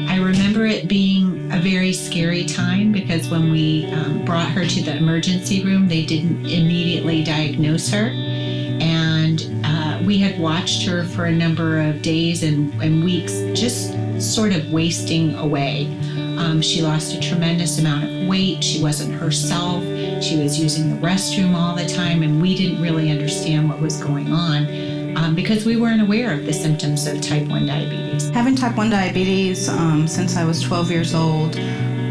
I remember it being a very scary time because when we brought her to the emergency room, they didn't immediately diagnose her. And we had watched her for a number of days and weeks just sort of wasting away. She lost a tremendous amount of weight. She wasn't herself. She was using the restroom all the time, and we didn't really understand what was going on because we weren't aware of the symptoms of type 1 diabetes. Having type 1 diabetes since I was 12 years old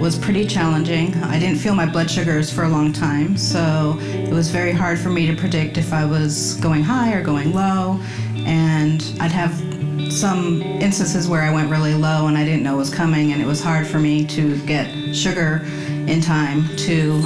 was pretty challenging. I didn't feel my blood sugars for a long time, so it was very hard for me to predict if I was going high or going low, and I'd have some instances where I went really low and I didn't know it was coming, and it was hard for me to get sugar in time to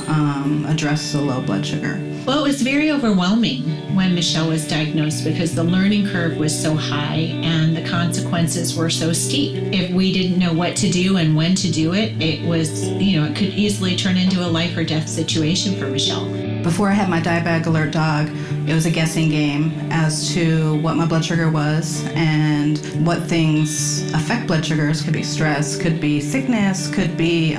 address the low blood sugar. Well, it was very overwhelming when Michelle was diagnosed because the learning curve was so high and the consequences were so steep. If we didn't know what to do and when to do it, it was, it could easily turn into a life or death situation for Michelle. Before I had my Diabetic Alert Dog, it was a guessing game as to what my blood sugar was and what things affect blood sugars. Could be stress, could be sickness, could be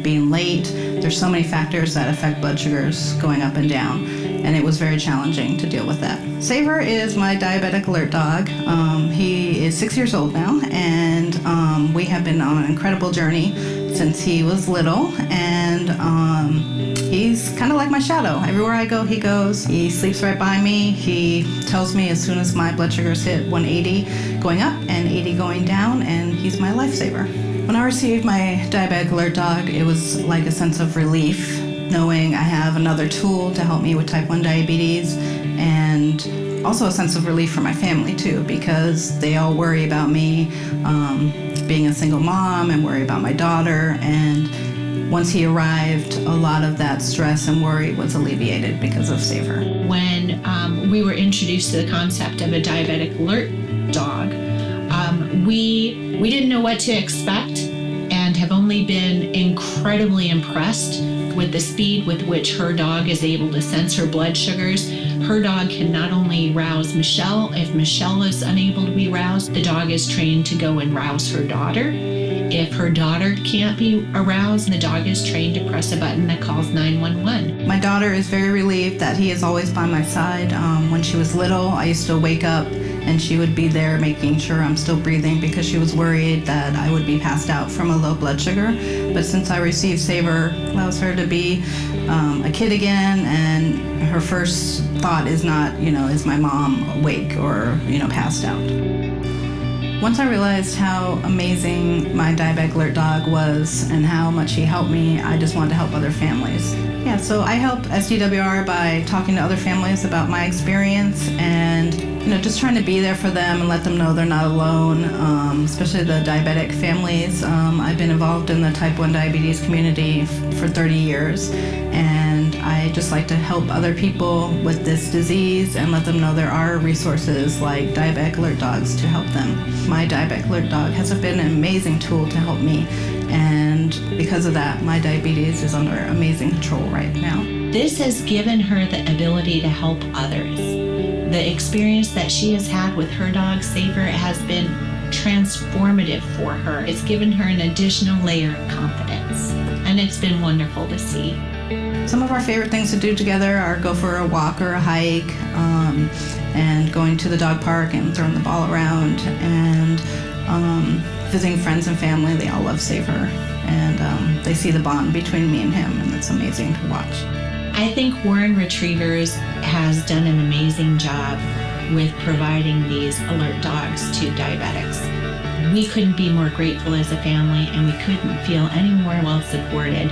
being late. There's so many factors that affect blood sugars going up and down, and it was very challenging to deal with that. SaveHer is my Diabetic Alert Dog. He is 6 years old now, and we have been on an incredible journey since he was little, and he's kind of like my shadow. Everywhere I go, he goes. He sleeps right by me. He tells me as soon as my blood sugars hit 180 going up and 80 going down, and he's my lifesaver. When I received my Diabetic Alert Dog, it was like a sense of relief, knowing I have another tool to help me with type 1 diabetes, and also a sense of relief for my family too, because they all worry about me being a single mom and worry about my daughter. And once he arrived, a lot of that stress and worry was alleviated because of SaveHer. When we were introduced to the concept of a Diabetic Alert Dog, we didn't know what to expect and have only been incredibly impressed with the speed with which her dog is able to sense her blood sugars. Her dog can not only rouse Michelle. If Michelle is unable to be roused, the dog is trained to go and rouse her daughter. If her daughter can't be aroused, the dog is trained to press a button that calls 911. My daughter is very relieved that he is always by my side. When she was little, I used to wake up and she would be there making sure I'm still breathing because she was worried that I would be passed out from a low blood sugar. But since I received SaveHer, allows her to be a kid again, and her first thought is not, is my mom awake or, passed out. Once I realized how amazing my Diabetic Alert Dog was and how much he helped me, I just wanted to help other families. Yeah, so I help SDWR by talking to other families about my experience and just trying to be there for them and let them know they're not alone, especially the diabetic families. I've been involved in the type 1 diabetes community for 30 years, and I just like to help other people with this disease and let them know there are resources like Diabetic Alert Dogs to help them. My Diabetic Alert Dog has been an amazing tool to help me, and because of that, my diabetes is under amazing control right now. This has given her the ability to help others. The experience that she has had with her dog, SaveHer, has been transformative for her. It's given her an additional layer of confidence, and it's been wonderful to see. Some of our favorite things to do together are go for a walk or a hike, and going to the dog park and throwing the ball around, and visiting friends and family. They all love SaveHer, and they see the bond between me and him, and it's amazing to watch. I think Warren Retrievers has done an amazing job with providing these alert dogs to diabetics. We couldn't be more grateful as a family, and we couldn't feel any more well supported.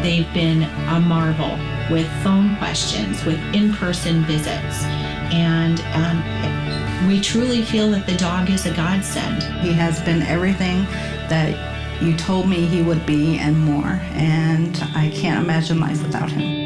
They've been a marvel with phone questions, with in-person visits, and we truly feel that the dog is a godsend. He has been everything that you told me he would be and more, and I can't imagine life without him.